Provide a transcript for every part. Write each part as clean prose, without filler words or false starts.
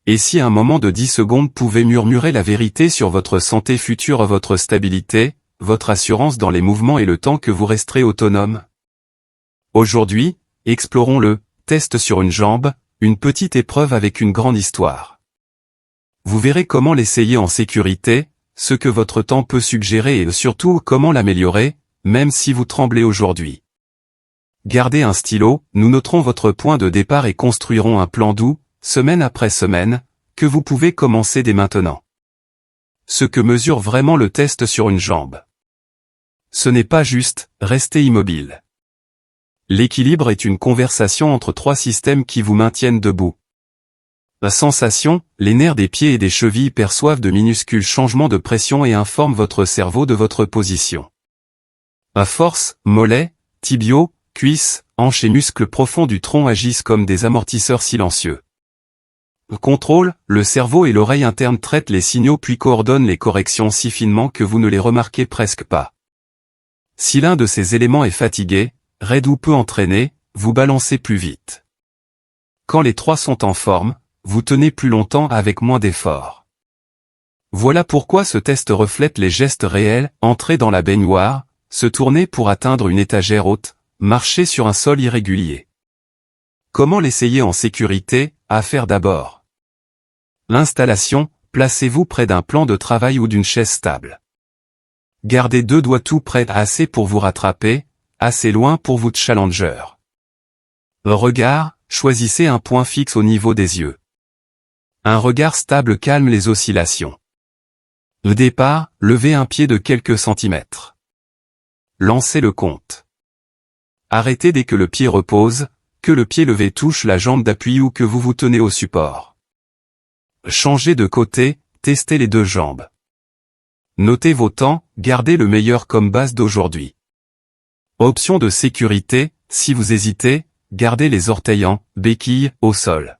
Et si un moment de 10 secondes pouvait murmurer la vérité sur votre santé future, votre stabilité, votre assurance dans les mouvements et le temps que vous resterez autonome? Aujourd'hui, explorons le test sur une jambe, une petite épreuve avec une grande histoire. Vous verrez comment l'essayer en sécurité, ce que votre temps peut suggérer et surtout comment l'améliorer, même si vous tremblez aujourd'hui. Gardez un stylo, nous noterons votre point de départ et construirons un plan doux, semaine après semaine, que vous pouvez commencer dès maintenant. Ce que mesure vraiment le test sur une jambe. Ce n'est pas juste rester immobile. L'équilibre est une conversation entre trois systèmes qui vous maintiennent debout. La sensation, les nerfs des pieds et des chevilles perçoivent de minuscules changements de pression et informent votre cerveau de votre position. La force, mollets, tibiaux, cuisses, hanches et muscles profonds du tronc agissent comme des amortisseurs silencieux. Le contrôle, le cerveau et l'oreille interne traitent les signaux puis coordonnent les corrections si finement que vous ne les remarquez presque pas. Si l'un de ces éléments est fatigué, raide ou peu entraîné, vous balancez plus vite. Quand les trois sont en forme, vous tenez plus longtemps avec moins d'efforts. Voilà pourquoi ce test reflète les gestes réels, entrer dans la baignoire, se tourner pour atteindre une étagère haute, marcher sur un sol irrégulier. Comment l'essayer en sécurité? À faire d'abord. L'installation, placez-vous près d'un plan de travail ou d'une chaise stable. Gardez deux doigts tout près, assez pour vous rattraper, assez loin pour vous challenger. Le regard, choisissez un point fixe au niveau des yeux. Un regard stable calme les oscillations. Le départ, levez un pied de quelques centimètres. Lancez le compte. Arrêtez dès que le pied repose, que le pied levé touche la jambe d'appui ou que vous vous tenez au support. Changez de côté, testez les deux jambes. Notez vos temps, gardez le meilleur comme base d'aujourd'hui. Option de sécurité, si vous hésitez, gardez les orteils en béquille au sol.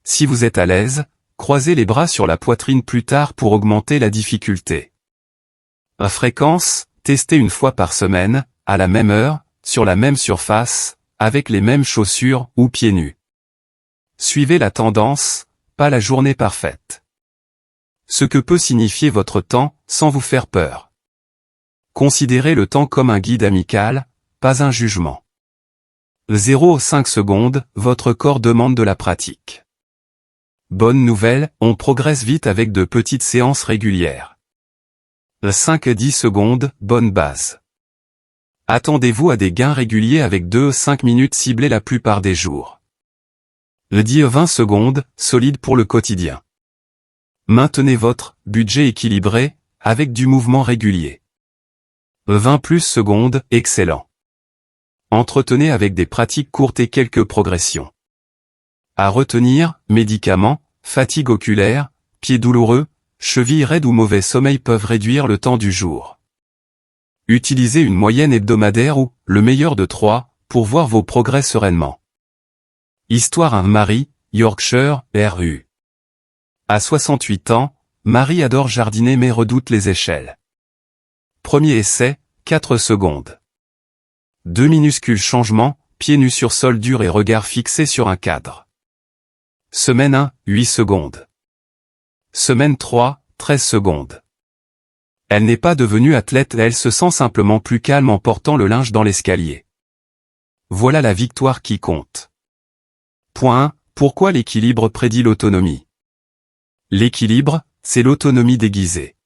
Si vous êtes à l'aise, croisez les bras sur la poitrine plus tard pour augmenter la difficulté. À fréquence, testez une fois par semaine, à la même heure, sur la même surface, avec les mêmes chaussures ou pieds nus. Suivez la tendance, pas la journée parfaite. Ce que peut signifier votre temps, sans vous faire peur. Considérez le temps comme un guide amical, pas un jugement. 0 aux 5 secondes, votre corps demande de la pratique. Bonne nouvelle, on progresse vite avec de petites séances régulières. 5 à 10 secondes, bonne base. Attendez-vous à des gains réguliers avec 2 à 5 minutes ciblées la plupart des jours. 10 à 20 secondes, solide pour le quotidien. Maintenez votre budget équilibré, avec du mouvement régulier. 20 plus secondes, excellent. Entretenez avec des pratiques courtes et quelques progressions. À retenir, médicaments, fatigue oculaire, pieds douloureux, chevilles raides ou mauvais sommeil peuvent réduire le temps du jour. Utilisez une moyenne hebdomadaire ou, le meilleur de 3, pour voir vos progrès sereinement. Histoire Marie, Yorkshire, RU. À 68 ans, Marie adore jardiner mais redoute les échelles. Premier essai, 4 secondes. 2 minuscules changements, pieds nus sur sol dur et regard fixé sur un cadre. Semaine 1, 8 secondes. Semaine 3, 13 secondes. Elle n'est pas devenue athlète, elle se sent simplement plus calme en portant le linge dans l'escalier. Voilà la victoire qui compte. Point 1. Pourquoi l'équilibre prédit l'autonomie? L'équilibre, c'est l'autonomie déguisée.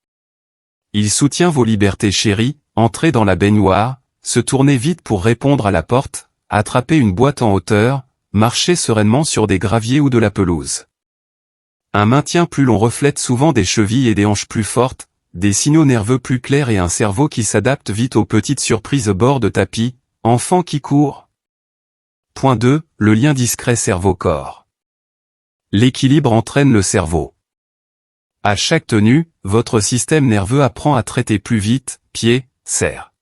Il soutient vos libertés chéries, entrez dans la baignoire, se tourner vite pour répondre à la porte, attraper une boîte en hauteur, marcher sereinement sur des graviers ou de la pelouse. Un maintien plus long reflète souvent des chevilles et des hanches plus fortes, des signaux nerveux plus clairs et un cerveau qui s'adapte vite aux petites surprises bord de tapis, enfant qui court. Point 2. Le lien discret cerveau-corps. L'équilibre entraîne le cerveau. À chaque tenue, votre système nerveux apprend à traiter plus vite, pied, serre.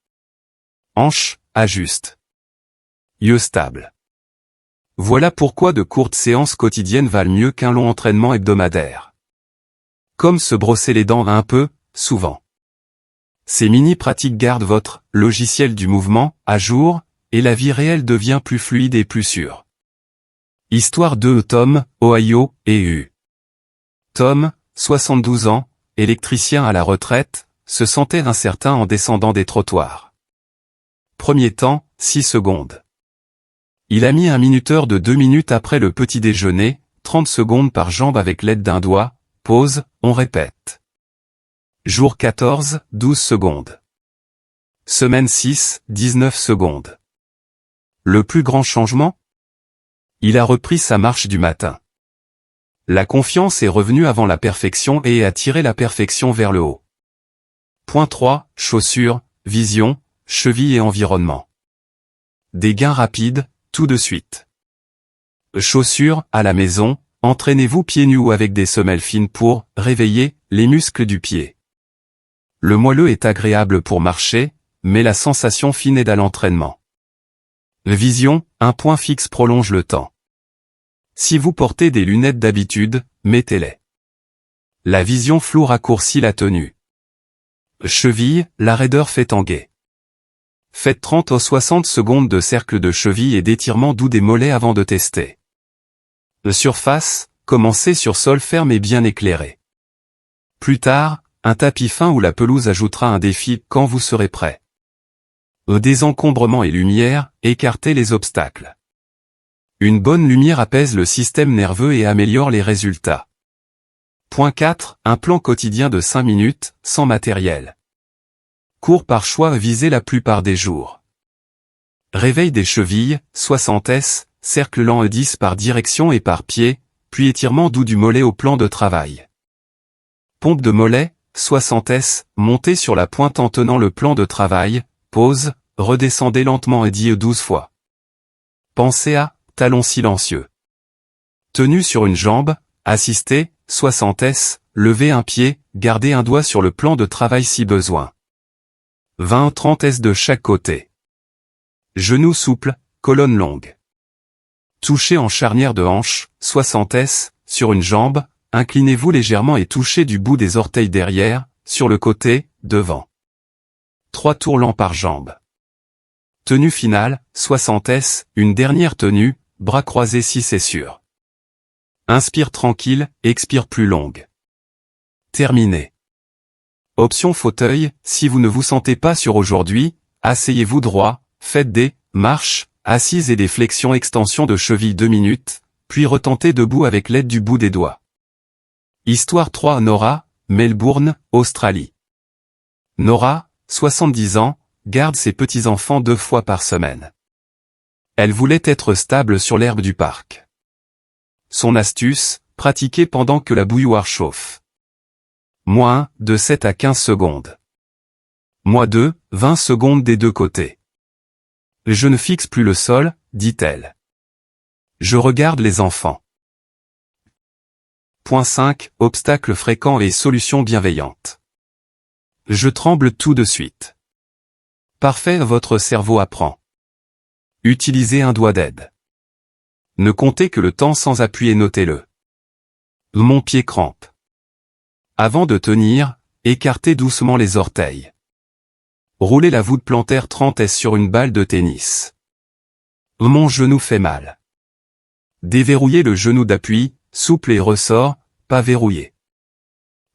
Hanche, ajuste. Yeux stable. Voilà pourquoi de courtes séances quotidiennes valent mieux qu'un long entraînement hebdomadaire. Comme se brosser les dents un peu, souvent. Ces mini-pratiques gardent votre logiciel du mouvement à jour, et la vie réelle devient plus fluide et plus sûre. Histoire de Tom, Ohio, et U. Tom, 72 ans, électricien à la retraite, se sentait incertain en descendant des trottoirs. Premier temps, 6 secondes. Il a mis un minuteur de 2 minutes après le petit déjeuner, 30 secondes par jambe avec l'aide d'un doigt, pause, on répète. Jour 14, 12 secondes. Semaine 6, 19 secondes. Le plus grand changement? Il a repris sa marche du matin. La confiance est revenue avant la perfection et a tiré la perfection vers le haut. Point 3, chaussures, vision, cheville et environnement. Des gains rapides, tout de suite. Chaussures, à la maison, entraînez-vous pieds nus ou avec des semelles fines pour réveiller les muscles du pied. Le moelleux est agréable pour marcher, mais la sensation fine aide à l'entraînement. Vision, un point fixe prolonge le temps. Si vous portez des lunettes d'habitude, mettez-les. La vision floue raccourcit la tenue. Cheville, la raideur fait tanguer. Faites 30 ou 60 secondes de cercle de cheville et d'étirement doux des mollets avant de tester. Surface, commencez sur sol ferme et bien éclairé. Plus tard, un tapis fin ou la pelouse ajoutera un défi quand vous serez prêt. Désencombrement et lumière, écartez les obstacles. Une bonne lumière apaise le système nerveux et améliore les résultats. Point 4, un plan quotidien de 5 minutes, sans matériel. Cours par choix visé la plupart des jours. Réveil des chevilles, 60 S, cercle lent 10 par direction et par pied, puis étirement doux du mollet au plan de travail. Pompe de mollet, 60 S, montez sur la pointe en tenant le plan de travail, pause, redescendez lentement et 12 fois. Pensez à talon silencieux. Tenue sur une jambe, assistez, 60 S, levez un pied, gardez un doigt sur le plan de travail si besoin. 20-30 S de chaque côté. Genoux souples, colonne longue. Touchez en charnière de hanche, 60 S, sur une jambe, inclinez-vous légèrement et touchez du bout des orteils derrière, sur le côté, devant. 3 tours lents par jambe. Tenue finale, 60 S, une dernière tenue, bras croisés si c'est sûr. Inspire tranquille, expire plus longue. Terminé. Option fauteuil, si vous ne vous sentez pas sûr aujourd'hui, asseyez-vous droit, faites des marches, assises et des flexions extension de cheville 2 minutes, puis retentez debout avec l'aide du bout des doigts. Histoire 3 Nora, Melbourne, Australie. Nora, 70 ans, garde ses petits-enfants 2 fois par semaine. Elle voulait être stable sur l'herbe du parc. Son astuce, pratiquer pendant que la bouilloire chauffe. -1, de 7 à 15 secondes. -2, 20 secondes des deux côtés. Je ne fixe plus le sol, dit-elle. Je regarde les enfants. Point 5, obstacles fréquents et solutions bienveillantes. Je tremble tout de suite. Parfait, votre cerveau apprend. Utilisez un doigt d'aide. Ne comptez que le temps sans appui et notez-le. Mon pied crampe. Avant de tenir, écartez doucement les orteils. Roulez la voûte plantaire 30 S sur une balle de tennis. Mon genou fait mal. Déverrouillez le genou d'appui, souple et ressort, pas verrouillé.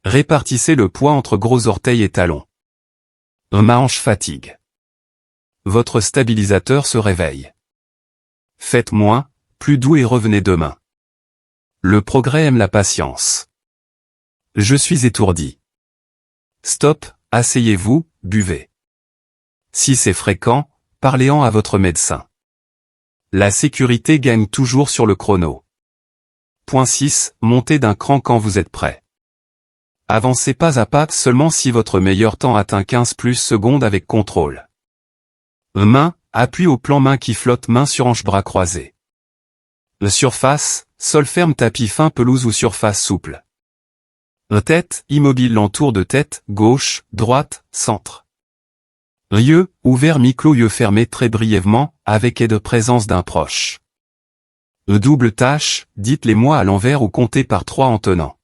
Répartissez le poids entre gros orteils et talons. Ma hanche fatigue. Votre stabilisateur se réveille. Faites moins, plus doux et revenez demain. Le progrès aime la patience. Je suis étourdi. Stop, asseyez-vous, buvez. Si c'est fréquent, parlez-en à votre médecin. La sécurité gagne toujours sur le chrono. Point 6, montez d'un cran quand vous êtes prêt. Avancez pas à pas seulement si votre meilleur temps atteint 15 plus secondes avec contrôle. Main, appui au plan main qui flotte main sur hanche bras croisés. Surface, sol ferme tapis fin pelouse ou surface souple. Tête, immobile l'entour de tête, gauche, droite, centre. Yeux, ouvert mi-clos yeux fermés très brièvement, avec aide présence d'un proche. Double tâche, dites-les-moi à l'envers ou comptez par 3 en tenant.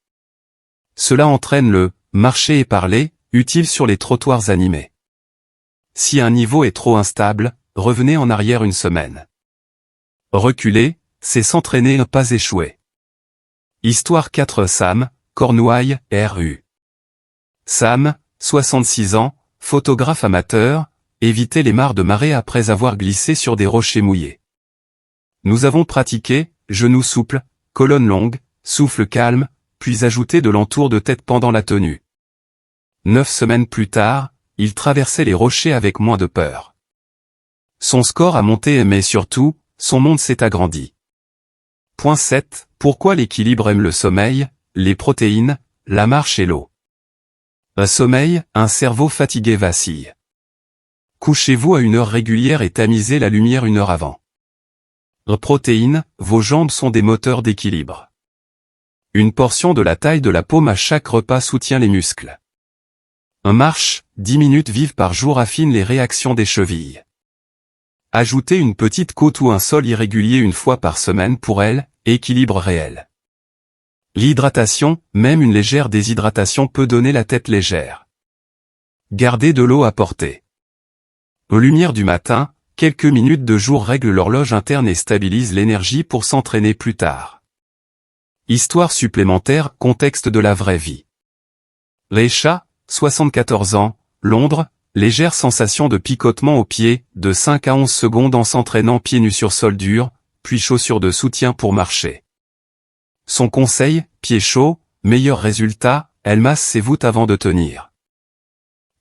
Cela entraîne le « marcher et parler » utile sur les trottoirs animés. Si un niveau est trop instable, revenez en arrière une semaine. Reculer, c'est s'entraîner et ne pas échouer. Histoire 4 Sam, Cornouailles, RU. Sam, 66 ans, photographe amateur, évitez les mares de marée après avoir glissé sur des rochers mouillés. Nous avons pratiqué, genoux souples, colonne longue, souffle calme, puis ajouté de l'entour de tête pendant la tenue. 9 semaines plus tard, il traversait les rochers avec moins de peur. Son score a monté mais surtout, son monde s'est agrandi. Point 7. Pourquoi l'équilibre aime le sommeil, les protéines, la marche et l'eau. Un sommeil, un cerveau fatigué vacille. Couchez-vous à une heure régulière et tamisez la lumière une heure avant. Protéines, vos jambes sont des moteurs d'équilibre. Une portion de la taille de la paume à chaque repas soutient les muscles. Un marche, 10 minutes vives par jour affine les réactions des chevilles. Ajoutez une petite côte ou un sol irrégulier une fois par semaine pour elle, équilibre réel. L'hydratation, même une légère déshydratation peut donner la tête légère. Gardez de l'eau à portée. Aux lumières du matin, quelques minutes de jour règlent l'horloge interne et stabilisent l'énergie pour s'entraîner plus tard. Histoire supplémentaire, contexte de la vraie vie. Reisha, 74 ans, Londres, légère sensation de picotement aux pieds, de 5 à 11 secondes en s'entraînant pieds nus sur sol dur, puis chaussures de soutien pour marcher. Son conseil, pieds chauds, meilleur résultat, elle masse ses voûtes avant de tenir.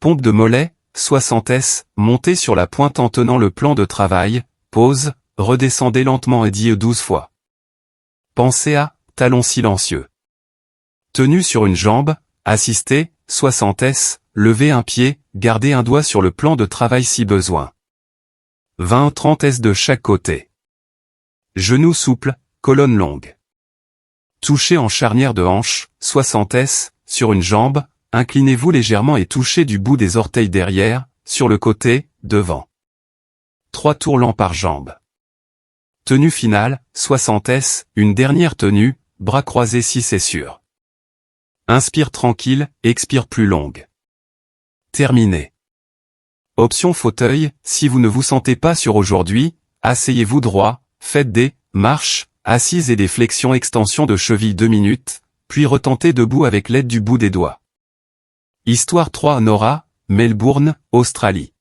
Pompe de mollet, 60 S, montez sur la pointe en tenant le plan de travail, pause, redescendez lentement et 12 fois. Pensez à, talon silencieux. Tenue sur une jambe, assistez, 60 S, levez un pied, gardez un doigt sur le plan de travail si besoin. 20-30 S de chaque côté. Genoux souples, colonne longue. Touchez en charnière de hanche, 60 S, sur une jambe, inclinez-vous légèrement et touchez du bout des orteils derrière, sur le côté, devant. 3 tours lents par jambe. Tenue finale, 60 S, une dernière tenue, bras croisés si c'est sûr. Inspire tranquille, expire plus longue. Terminé. Option fauteuil, si vous ne vous sentez pas sûr aujourd'hui, asseyez-vous droit, faites des marches, assises et des flexions extensions de cheville 2 minutes, puis retentez debout avec l'aide du bout des doigts. Histoire 3 Nora, Melbourne, Australie.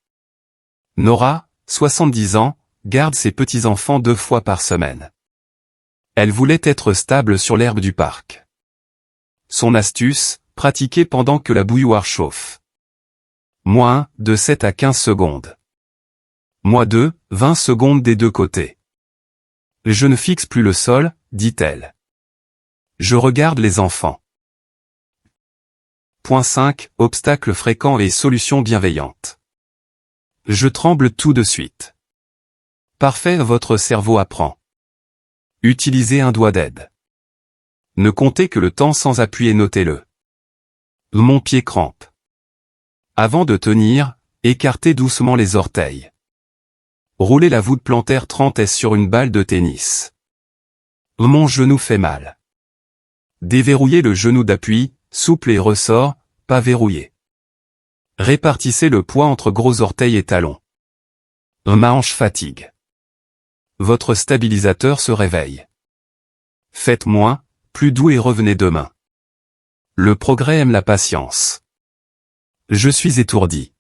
Nora, 70 ans, garde ses petits-enfants 2 fois par semaine. Elle voulait être stable sur l'herbe du parc. Son astuce, pratiquer pendant que la bouilloire chauffe. -1, de 7 à 15 secondes. -2, 20 secondes des deux côtés. Je ne fixe plus le sol, dit-elle. Je regarde les enfants. Point 5, obstacles fréquents et solutions bienveillantes. Je tremble tout de suite. Parfait, votre cerveau apprend. Utilisez un doigt d'aide. Ne comptez que le temps sans appui et notez-le. Mon pied crampe. Avant de tenir, écartez doucement les orteils. Roulez la voûte plantaire 30 S sur une balle de tennis. Mon genou fait mal. Déverrouillez le genou d'appui, souple et ressort, pas verrouillé. Répartissez le poids entre gros orteils et talons. Ma hanche fatigue. Votre stabilisateur se réveille. Faites moins, plus doux et revenez demain. Le progrès aime la patience. Je suis étourdi.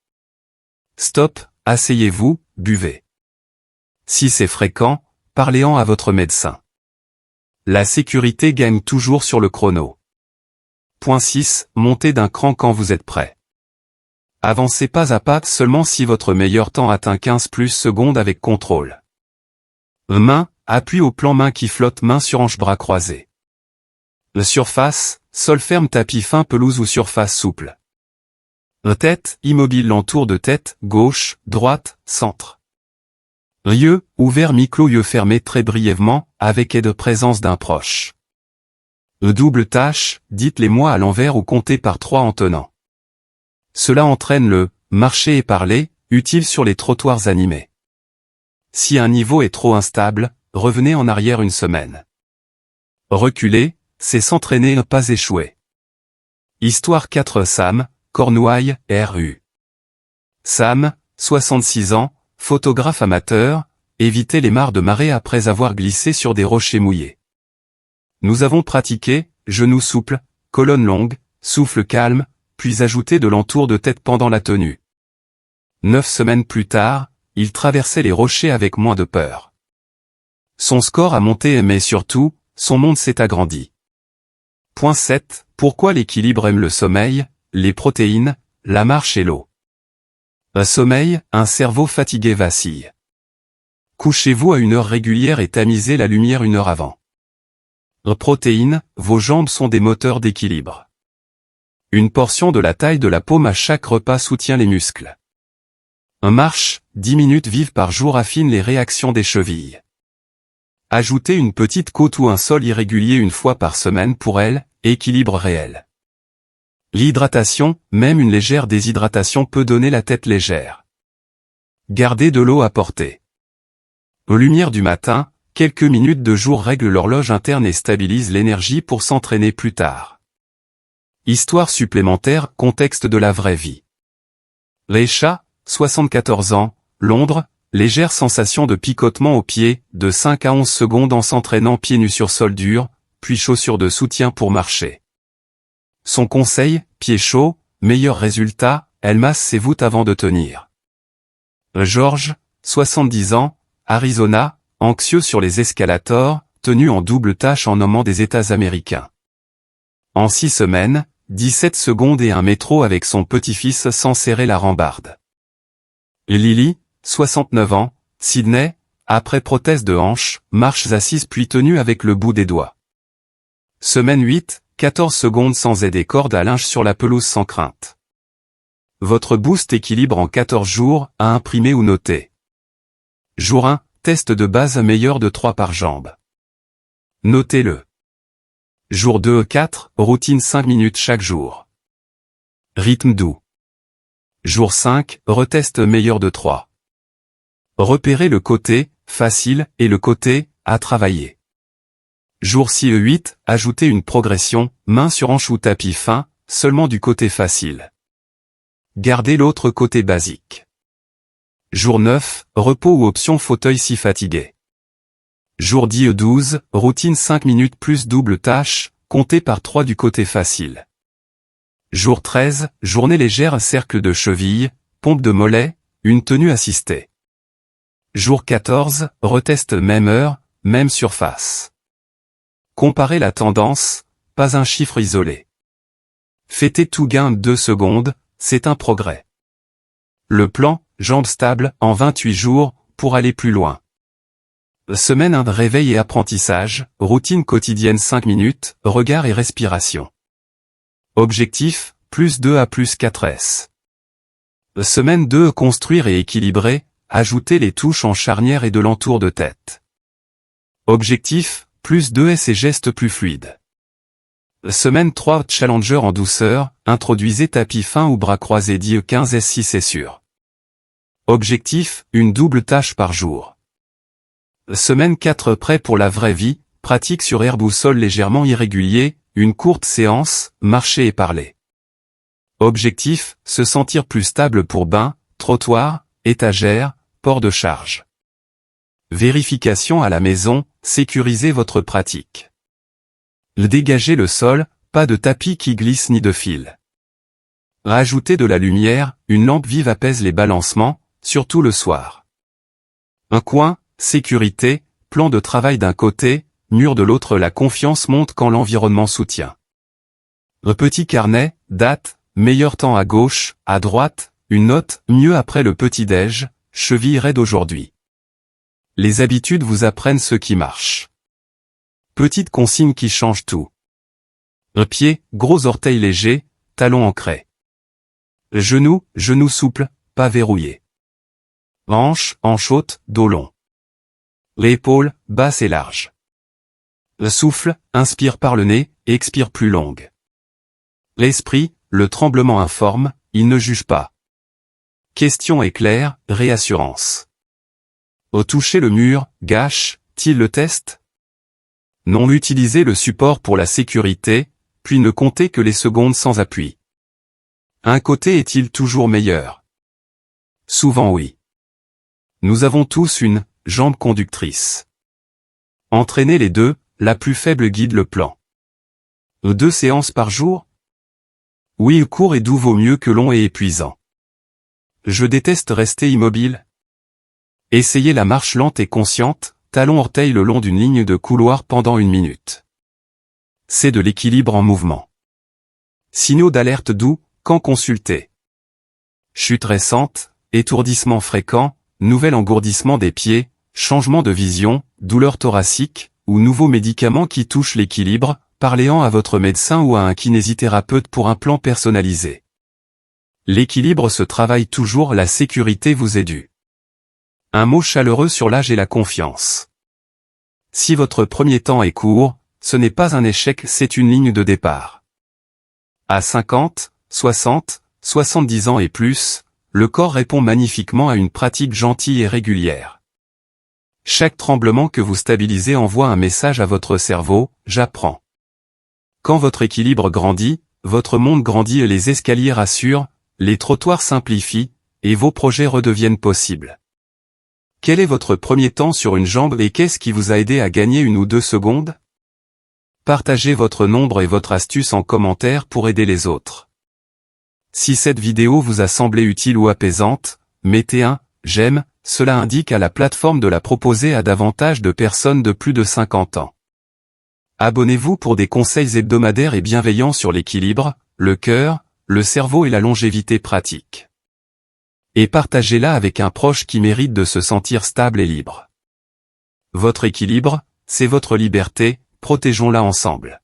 Stop, asseyez-vous, buvez. Si c'est fréquent, parlez-en à votre médecin. La sécurité gagne toujours sur le chrono. Point 6, montez d'un cran quand vous êtes prêt. Avancez pas à pas seulement si votre meilleur temps atteint 15 plus secondes avec contrôle. Main, appui au plan main qui flotte main sur hanche bras croisés. Surface, sol ferme tapis fin pelouse ou surface souple. Tête, immobile l'entour de tête, gauche, droite, centre. Yeux, ouvert mi-clos yeux fermés très brièvement, avec aide présence d'un proche. Double tâche, dites-les-moi à l'envers ou comptez par 3 en tenant. Cela entraîne le « marcher et parler » utile sur les trottoirs animés. Si un niveau est trop instable, revenez en arrière une semaine. Reculer, c'est s'entraîner et ne pas échouer. Histoire 4 Sam, Cornouailles, RU. Sam, 66 ans, photographe amateur, évitez les mares de marée après avoir glissé sur des rochers mouillés. Nous avons pratiqué, genoux souples, colonne longue, souffle calme, puis ajoutez de l'entour de tête pendant la tenue. 9 semaines plus tard, il traversait les rochers avec moins de peur. Son score a monté mais surtout, son monde s'est agrandi. Point 7. Pourquoi l'équilibre aime le sommeil, les protéines, la marche et l'eau. Un sommeil, un cerveau fatigué vacille. Couchez-vous à une heure régulière et tamisez la lumière une heure avant. Protéines, vos jambes sont des moteurs d'équilibre. Une portion de la taille de la paume à chaque repas soutient les muscles. Un marche, 10 minutes vives par jour affine les réactions des chevilles. Ajoutez une petite côte ou un sol irrégulier une fois par semaine pour elle, équilibre réel. L'hydratation, même une légère déshydratation peut donner la tête légère. Gardez de l'eau à portée. Aux lumières du matin, quelques minutes de jour règlent l'horloge interne et stabilisent l'énergie pour s'entraîner plus tard. Histoire supplémentaire, contexte de la vraie vie. Reisha, 74 ans, Londres, légère sensation de picotement aux pieds, de 5 à 11 secondes en s'entraînant pieds nus sur sol dur, puis chaussures de soutien pour marcher. Son conseil, pieds chauds, meilleur résultat, elle masse ses voûtes avant de tenir. George, 70 ans, Arizona, anxieux sur les escalators, tenu en double tâche en nommant des États américains. En 6 semaines, 17 secondes et un métro avec son petit-fils sans serrer la rambarde. Lily, 69 ans, Sydney, après prothèse de hanche, marches assises puis tenues avec le bout des doigts. Semaine 8, 14 secondes sans aider corde à linge sur la pelouse sans crainte. Votre boost équilibre en 14 jours, à imprimer ou noter. Jour 1, test de base meilleur de 3 par jambe. Notez-le. Jour 2-4, routine 5 minutes chaque jour. Rythme doux. Jour 5, retest meilleur de 3. Repérez le côté, facile, et le côté, à travailler. Jour 6-8, ajoutez une progression, main sur hanche ou tapis fin, seulement du côté facile. Gardez l'autre côté basique. Jour 9, repos ou option fauteuil si fatigué. Jour 10-12, routine 5 minutes plus double tâche, comptez par 3 du côté facile. Jour 13, journée légère cercle de cheville, pompe de mollet, une tenue assistée. Jour 14, retest même heure, même surface. Comparez la tendance, pas un chiffre isolé. Fêtez tout gain 2 secondes, c'est un progrès. Le plan, jambes stables, en 28 jours, pour aller plus loin. Semaine 1 de réveil et apprentissage, routine quotidienne 5 minutes, regard et respiration. Objectif, plus 2 à plus 4S. Semaine 2 construire et équilibrer, ajouter les touches en charnière et de l'entour de tête. Objectif, plus 2S et gestes plus fluides. Semaine 3 challenger en douceur, introduisez tapis fin ou bras croisés 10-15 S6 est sûr. Objectif, une double tâche par jour. Semaine 4 prêt pour la vraie vie, pratique sur herbe ou sol légèrement irrégulier, une courte séance, marcher et parler. Objectif, se sentir plus stable pour bain, trottoir, étagère, port de charge. Vérification à la maison, sécurisez votre pratique. Dégagez le sol, pas de tapis qui glisse ni de fil. Rajoutez de la lumière, une lampe vive apaise les balancements, surtout le soir. Un coin, sécurité, plan de travail d'un côté, mur de l'autre. La confiance monte quand l'environnement soutient. Un petit carnet, date, meilleur temps à gauche, à droite, une note, mieux après le petit-déj, cheville raide aujourd'hui. Les habitudes vous apprennent ce qui marche. Petite consigne qui change tout. Un pied, gros orteil léger, talon ancré. Genou, genou souple, pas verrouillé. Hanche, hanche haute, dos long. L'épaule, basse et large. Le souffle, inspire par le nez, expire plus longue. L'esprit, le tremblement informe, il ne juge pas. Question éclair, réassurance. Au toucher le mur, gâche-t-il le test? Non, utilisez le support pour la sécurité, puis ne comptez que les secondes sans appui. Un côté est-il toujours meilleur? Souvent oui. Nous avons tous une jambe conductrice. Entraînez les deux, la plus faible guide le plan. 2 séances par jour? Oui, court et doux vaut mieux que long et épuisant. Je déteste rester immobile. Essayez la marche lente et consciente, talon-orteil le long d'une ligne de couloir pendant 1 minute. C'est de l'équilibre en mouvement. Signaux d'alerte doux, quand consulter. Chute récente, étourdissement fréquent, nouvel engourdissement des pieds, changement de vision, douleur thoracique, ou nouveaux médicaments qui touchent l'équilibre, parlez-en à votre médecin ou à un kinésithérapeute pour un plan personnalisé. L'équilibre se travaille toujours, la sécurité vous est due. Un mot chaleureux sur l'âge et la confiance. Si votre premier temps est court, ce n'est pas un échec, c'est une ligne de départ. À 50, 60, 70 ans et plus, le corps répond magnifiquement à une pratique gentille et régulière. Chaque tremblement que vous stabilisez envoie un message à votre cerveau, j'apprends. Quand votre équilibre grandit, votre monde grandit et les escaliers rassurent, les trottoirs simplifient, et vos projets redeviennent possibles. Quel est votre premier temps sur une jambe et qu'est-ce qui vous a aidé à gagner 1 ou 2 secondes? Partagez votre nombre et votre astuce en commentaire pour aider les autres. Si cette vidéo vous a semblé utile ou apaisante, mettez un j'aime, cela indique à la plateforme de la proposer à davantage de personnes de plus de 50 ans. Abonnez-vous pour des conseils hebdomadaires et bienveillants sur l'équilibre, le cœur, le cerveau et la longévité pratique. Et partagez-la avec un proche qui mérite de se sentir stable et libre. Votre équilibre, c'est votre liberté, protégeons-la ensemble.